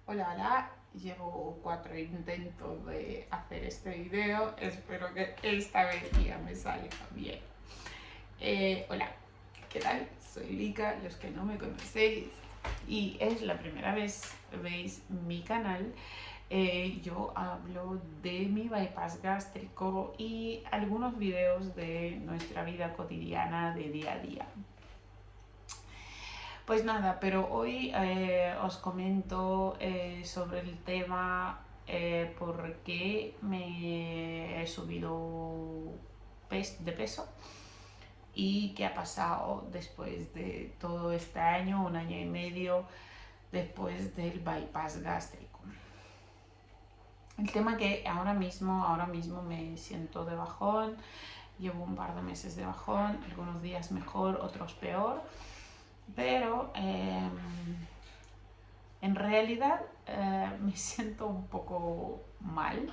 Hola, hola, llevo 4 intentos de hacer este video, espero que esta vez ya me salga bien. Hola, ¿qué tal? Soy Lika, los que no me conocéis y es la primera vez veis mi canal. Yo hablo de mi bypass gástrico y algunos videos de nuestra vida cotidiana de día a día. Pues nada, pero hoy os comento sobre el tema por qué me he subido de peso y qué ha pasado después de todo este año, un año y medio después del bypass gástrico. El tema que ahora mismo me siento de bajón, llevo un par de meses de bajón, algunos días mejor, otros peor, pero en realidad me siento un poco mal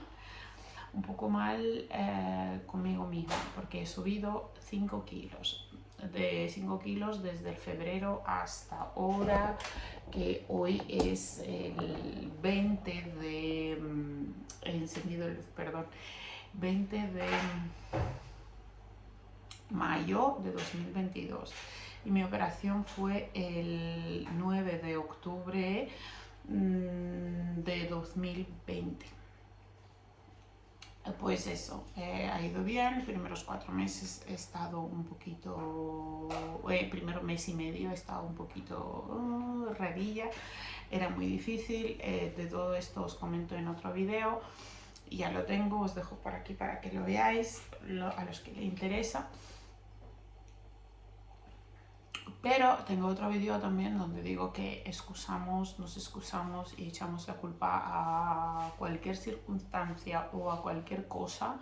conmigo misma, porque he subido 5 kilos, de 5 kilos desde el febrero hasta ahora, que hoy es el 20 de, he encendido el, perdón, 20 de mayo de 2022 y mi operación fue el 9 de octubre de 2020. Pues eso, ha ido bien. Los primeros 4 meses he estado un poquito, el primer mes y medio he estado un poquito rarilla, era muy difícil. De todo esto os comento en otro video, ya lo tengo, os dejo por aquí para que lo veáis, a los que le interesa. Pero tengo otro vídeo también donde digo que nos excusamos y echamos la culpa a cualquier circunstancia o a cualquier cosa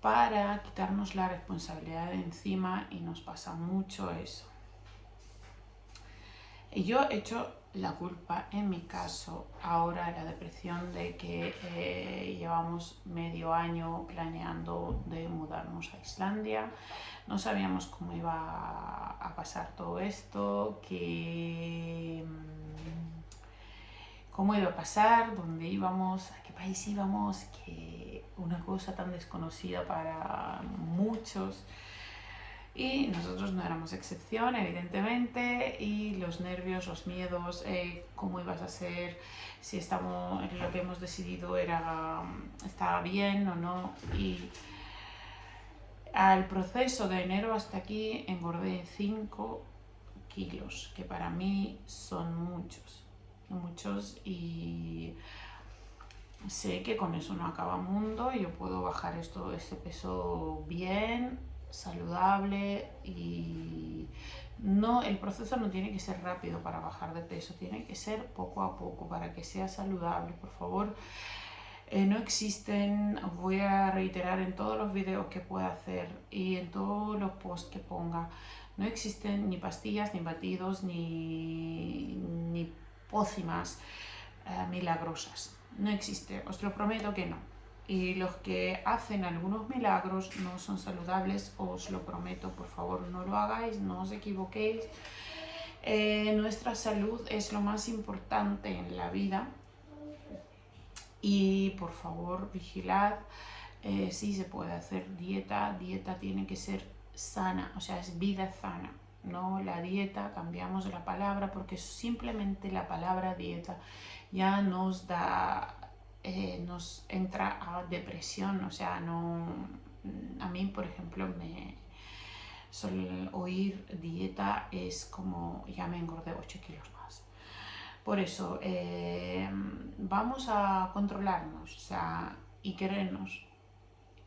para quitarnos la responsabilidad de encima, y nos pasa mucho eso. Y yo he hecho la culpa, en mi caso, ahora la depresión de que llevamos medio año planeando de mudarnos a Islandia. No sabíamos cómo iba a pasar todo esto, cómo iba a pasar, dónde íbamos, a qué país íbamos, que una cosa tan desconocida para muchos. Y nosotros no éramos excepción, evidentemente, y los nervios, los miedos, cómo ibas a ser, si lo que hemos decidido estaba bien o no. Y al proceso de enero hasta aquí engordé 5 kilos, que para mí son muchos, y sé que con eso no acaba mundo. Yo puedo bajar este peso bien, saludable, y no, el proceso no tiene que ser rápido para bajar de peso, tiene que ser poco a poco para que sea saludable. Por favor, no existen, voy a reiterar en todos los videos que pueda hacer y en todos los posts que ponga, no existen ni pastillas, ni batidos, ni pócimas milagrosas. No existe, os lo prometo que no. Y los que hacen algunos milagros no son saludables, os lo prometo. Por favor, no lo hagáis, no os equivoquéis. Nuestra salud es lo más importante en la vida, y por favor vigilad. Sí se puede hacer dieta tiene que ser sana, o sea, es vida sana, no la dieta. Cambiamos la palabra porque simplemente la palabra dieta ya nos da, nos entra a depresión. O sea, no, a mí, por ejemplo, oír dieta es como ya me engordé 8 kilos más. Por eso, vamos a controlarnos, o sea, y querernos.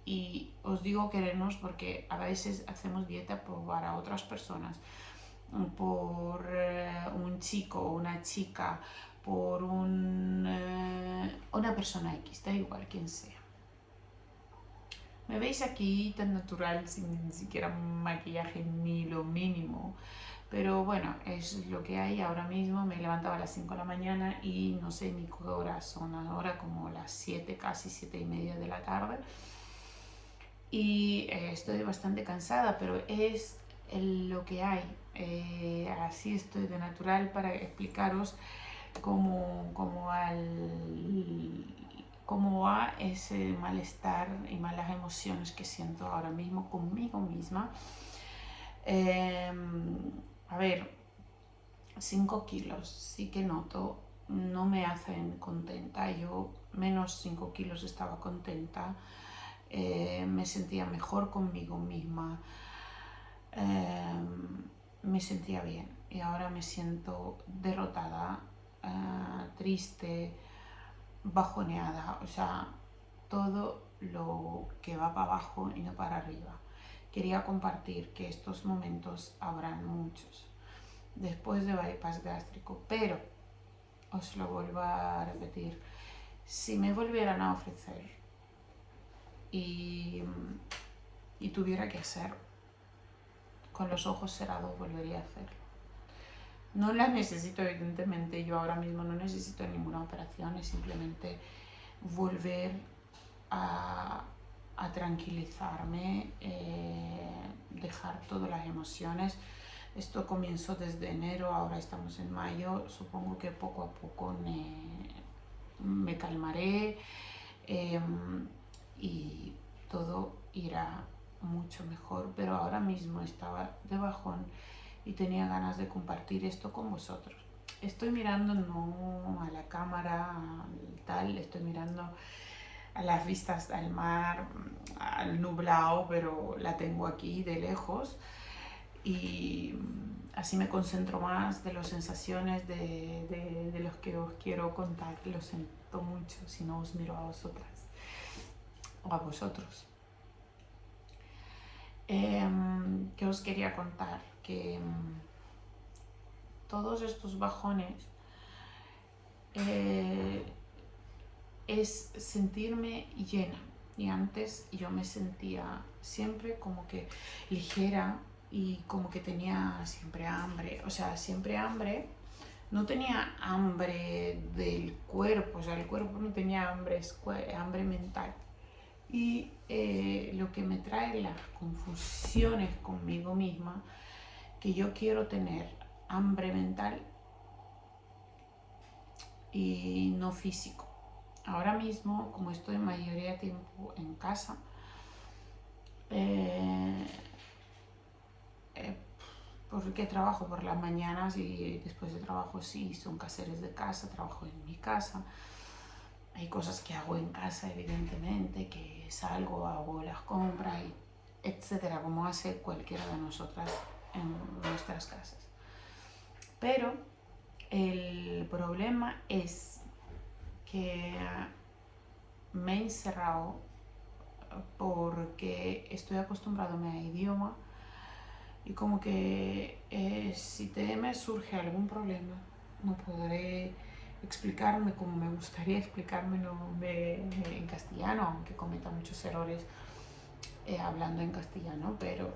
Y os digo querernos porque a veces hacemos dieta para otras personas, por un chico o una chica, por una persona X, da igual quién sea. Me veis aquí tan natural, sin ni siquiera maquillaje ni lo mínimo. Pero bueno, es lo que hay ahora mismo. Me levantaba a las 5 de la mañana y no sé ni qué horas son ahora, como las 7, casi 7 y media de la tarde. Y estoy bastante cansada, pero es lo que hay. Así estoy de natural para explicaros cómo cómo va ese malestar y malas emociones que siento ahora mismo conmigo misma. A ver, 5 kilos sí que noto, no me hacen contenta. Yo menos 5 kilos estaba contenta, me sentía mejor conmigo misma, me sentía bien, y ahora me siento derrotada, triste, bajoneada, o sea, todo lo que va para abajo y no para arriba. Quería compartir que estos momentos habrán muchos después de bypass gástrico, pero os lo vuelvo a repetir, si me volvieran a ofrecer y tuviera que hacer con los ojos cerrados, volvería a hacerlo. No las necesito, evidentemente, yo ahora mismo no necesito ninguna operación, es simplemente volver a tranquilizarme, dejar todas las emociones. Esto comenzó desde enero, ahora estamos en mayo, supongo que poco a poco me calmaré, y todo irá mucho mejor, pero ahora mismo estaba de bajón y tenía ganas de compartir esto con vosotros. Estoy mirando no a la cámara, tal, estoy mirando a las vistas al mar, al nublado, pero la tengo aquí de lejos, y así me concentro más de las sensaciones de los que os quiero contar. Lo siento mucho si no os miro a vosotras o a vosotros. ¿Qué os quería contar? Que todos estos bajones es sentirme llena, y antes yo me sentía siempre como que ligera y como que tenía siempre hambre, o sea, siempre hambre. No tenía hambre del cuerpo, o sea, el cuerpo no tenía hambre, es hambre mental. Y lo que me trae las confusiones conmigo misma, que yo quiero tener hambre mental y no físico. Ahora mismo, como estoy mayoría de tiempo en casa, porque trabajo por las mañanas y después de trabajo sí, son quehaceres de casa, trabajo en mi casa. Hay cosas que hago en casa, evidentemente, que salgo, hago las compras, etcétera, como hace cualquiera de nosotras en nuestras casas. Pero el problema es que me he encerrado porque estoy acostumbrado a mi idioma, y como que si me surge algún problema, no podré explicarme como me gustaría explicarme en castellano, aunque cometa muchos errores hablando en castellano, pero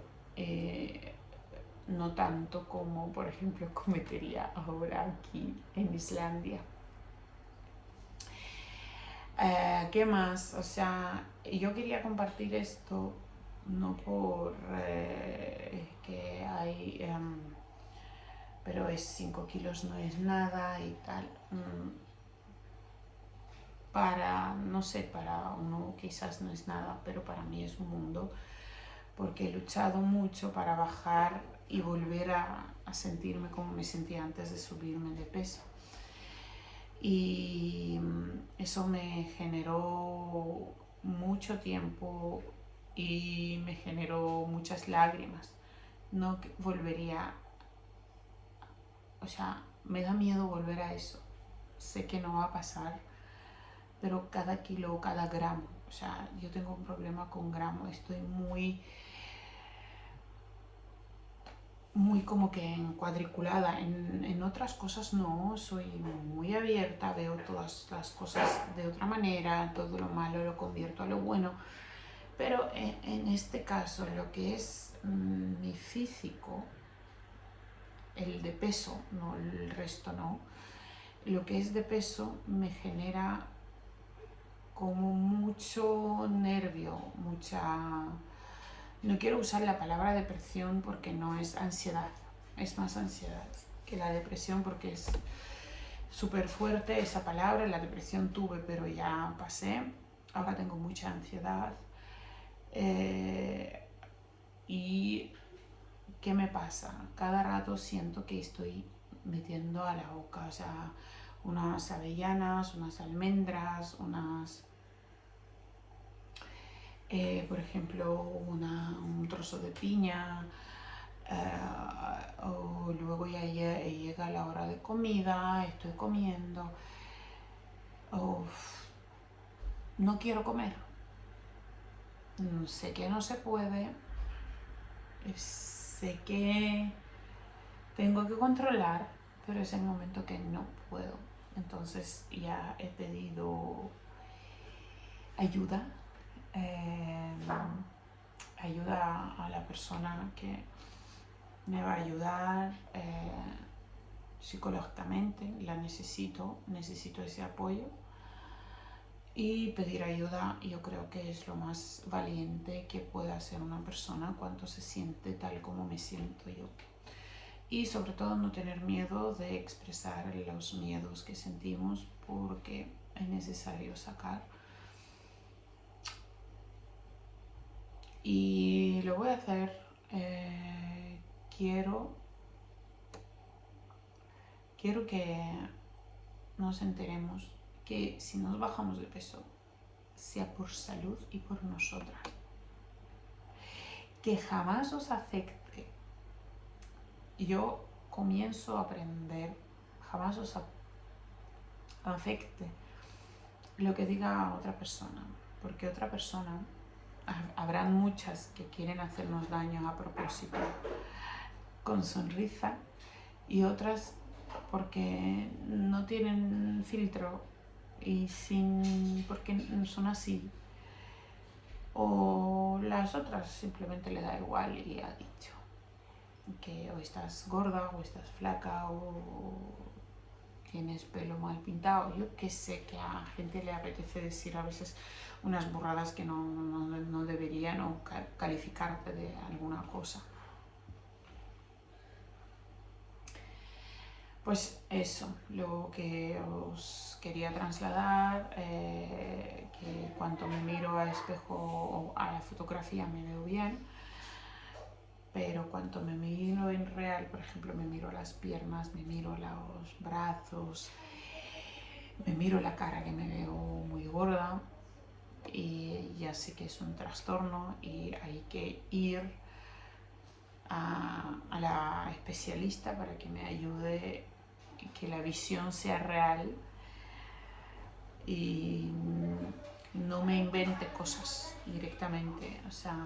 no tanto como, por ejemplo, cometería ahora aquí en Islandia. ¿Qué más? O sea, yo quería compartir esto no por que hay, pero es 5 kilos no es nada y tal. Para, no sé, para uno quizás no es nada, pero para mí es un mundo, porque he luchado mucho para bajar y volver a sentirme como me sentía antes de subirme de peso. Y eso me generó mucho tiempo y me generó muchas lágrimas. No volvería, o sea, me da miedo volver a eso. Sé que no va a pasar, pero cada kilo, cada gramo, o sea, yo tengo un problema con gramo, estoy muy como que cuadriculada. En otras cosas no, soy muy abierta, veo todas las cosas de otra manera, todo lo malo lo convierto a lo bueno, pero en este caso lo que es mi físico, el de peso, no el resto no, lo que es de peso me genera como mucho nervio, mucha... No quiero usar la palabra depresión porque no es ansiedad, es más ansiedad que la depresión, porque súper fuerte esa palabra. La depresión tuve, pero ya pasé. Ahora tengo mucha ansiedad. Y ¿qué me pasa? Cada rato siento que estoy metiendo a la boca, o sea, unas avellanas, unas almendras, por ejemplo, un trozo de piña, o luego ya llega la hora de comida, estoy comiendo, no quiero comer, sé que no se puede, sé que tengo que controlar, pero es el momento que no puedo. Entonces ya he pedido ayuda, ayuda a la persona que me va a ayudar psicológicamente, la necesito ese apoyo. Y pedir ayuda yo creo que es lo más valiente que puede hacer una persona cuando se siente tal como me siento yo. Y sobre todo no tener miedo de expresar los miedos que sentimos, porque es necesario sacar. Y lo voy a hacer. Quiero que nos enteremos que si nos bajamos de peso, sea por salud y por nosotras. Que jamás os afecte. Yo comienzo a aprender, jamás os afecte lo que diga otra persona, porque otra persona, habrán muchas que quieren hacernos daño a propósito, con sonrisa, y otras porque no tienen filtro y porque son así, o las otras simplemente le da igual y ha dicho que o estás gorda o estás flaca o tienes pelo mal pintado. Yo que sé que a gente le apetece decir a veces unas burradas que no deberían, o calificarte de alguna cosa. Pues eso, lo que os quería trasladar, que cuando me miro al espejo o a la fotografía me veo bien, pero cuando me miro en real, por ejemplo, me miro las piernas, me miro los brazos, me miro la cara, que me veo muy gorda, y ya sé que es un trastorno y hay que ir a la especialista para que me ayude, que la visión sea real y no me invente cosas directamente. O sea,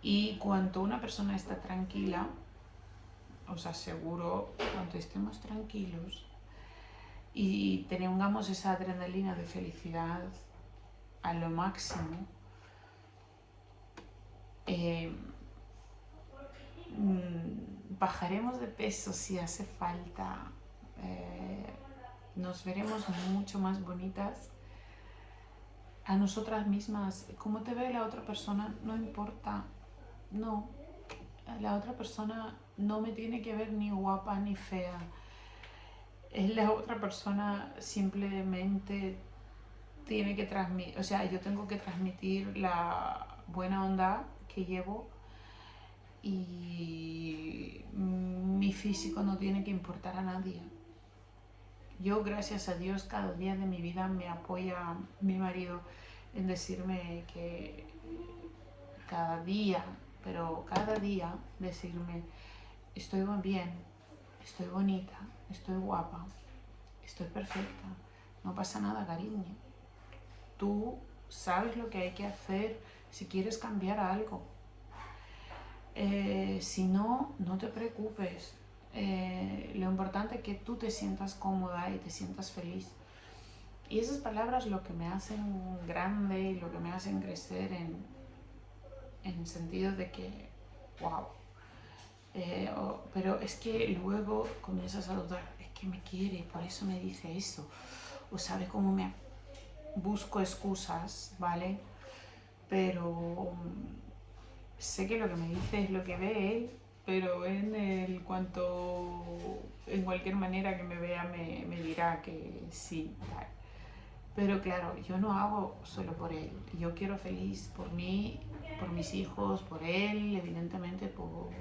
y cuando una persona está tranquila, os aseguro, cuando estemos tranquilos y tengamos esa adrenalina de felicidad a lo máximo, bajaremos de peso si hace falta, nos veremos mucho más bonitas a nosotras mismas. Cómo te ve la otra persona no importa, no, la otra persona no me tiene que ver ni guapa ni fea, la otra persona simplemente tiene que transmitir, o sea, yo tengo que transmitir la buena onda que llevo, y mi físico no tiene que importar a nadie. Yo, gracias a Dios, cada día de mi vida me apoya mi marido en decirme que cada día, pero cada día decirme: estoy bien, estoy bonita, estoy guapa, estoy perfecta, no pasa nada, cariño. Tú sabes lo que hay que hacer si quieres cambiar algo. Si no, no te preocupes. Lo importante es que tú te sientas cómoda y te sientas feliz. Y esas palabras lo que me hacen grande y lo que me hacen crecer en el sentido de que, wow. Pero es que luego comienzas a dudar, es que me quiere, por eso me dice eso. O sabe cómo me busco excusas, ¿vale? Pero sé que lo que me dice es lo que ve él, pero en cualquier manera que me vea me dirá que sí, tal. Pero claro, yo no hago solo por él. Yo quiero feliz por mí, por mis hijos, por él, evidentemente por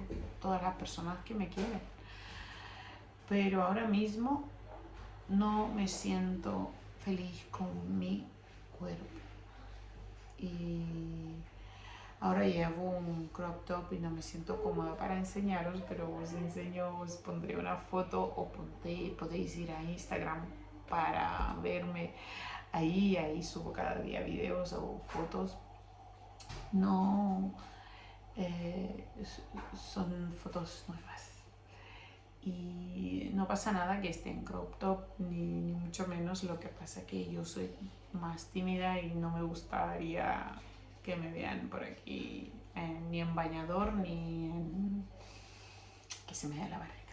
todas las personas que me quieren. Pero ahora mismo no me siento feliz con mi cuerpo. Y ahora llevo un crop top y no me siento cómoda para enseñaros, pero os enseño, os pondré una foto o podéis ir a Instagram para verme ahí subo cada día videos o fotos. No son fotos nuevas. Y no pasa nada que esté en crop top, ni mucho menos. Lo que pasa que yo soy más tímida y no me gustaría que me vean por aquí ni en bañador ni en que se me vea la barriga.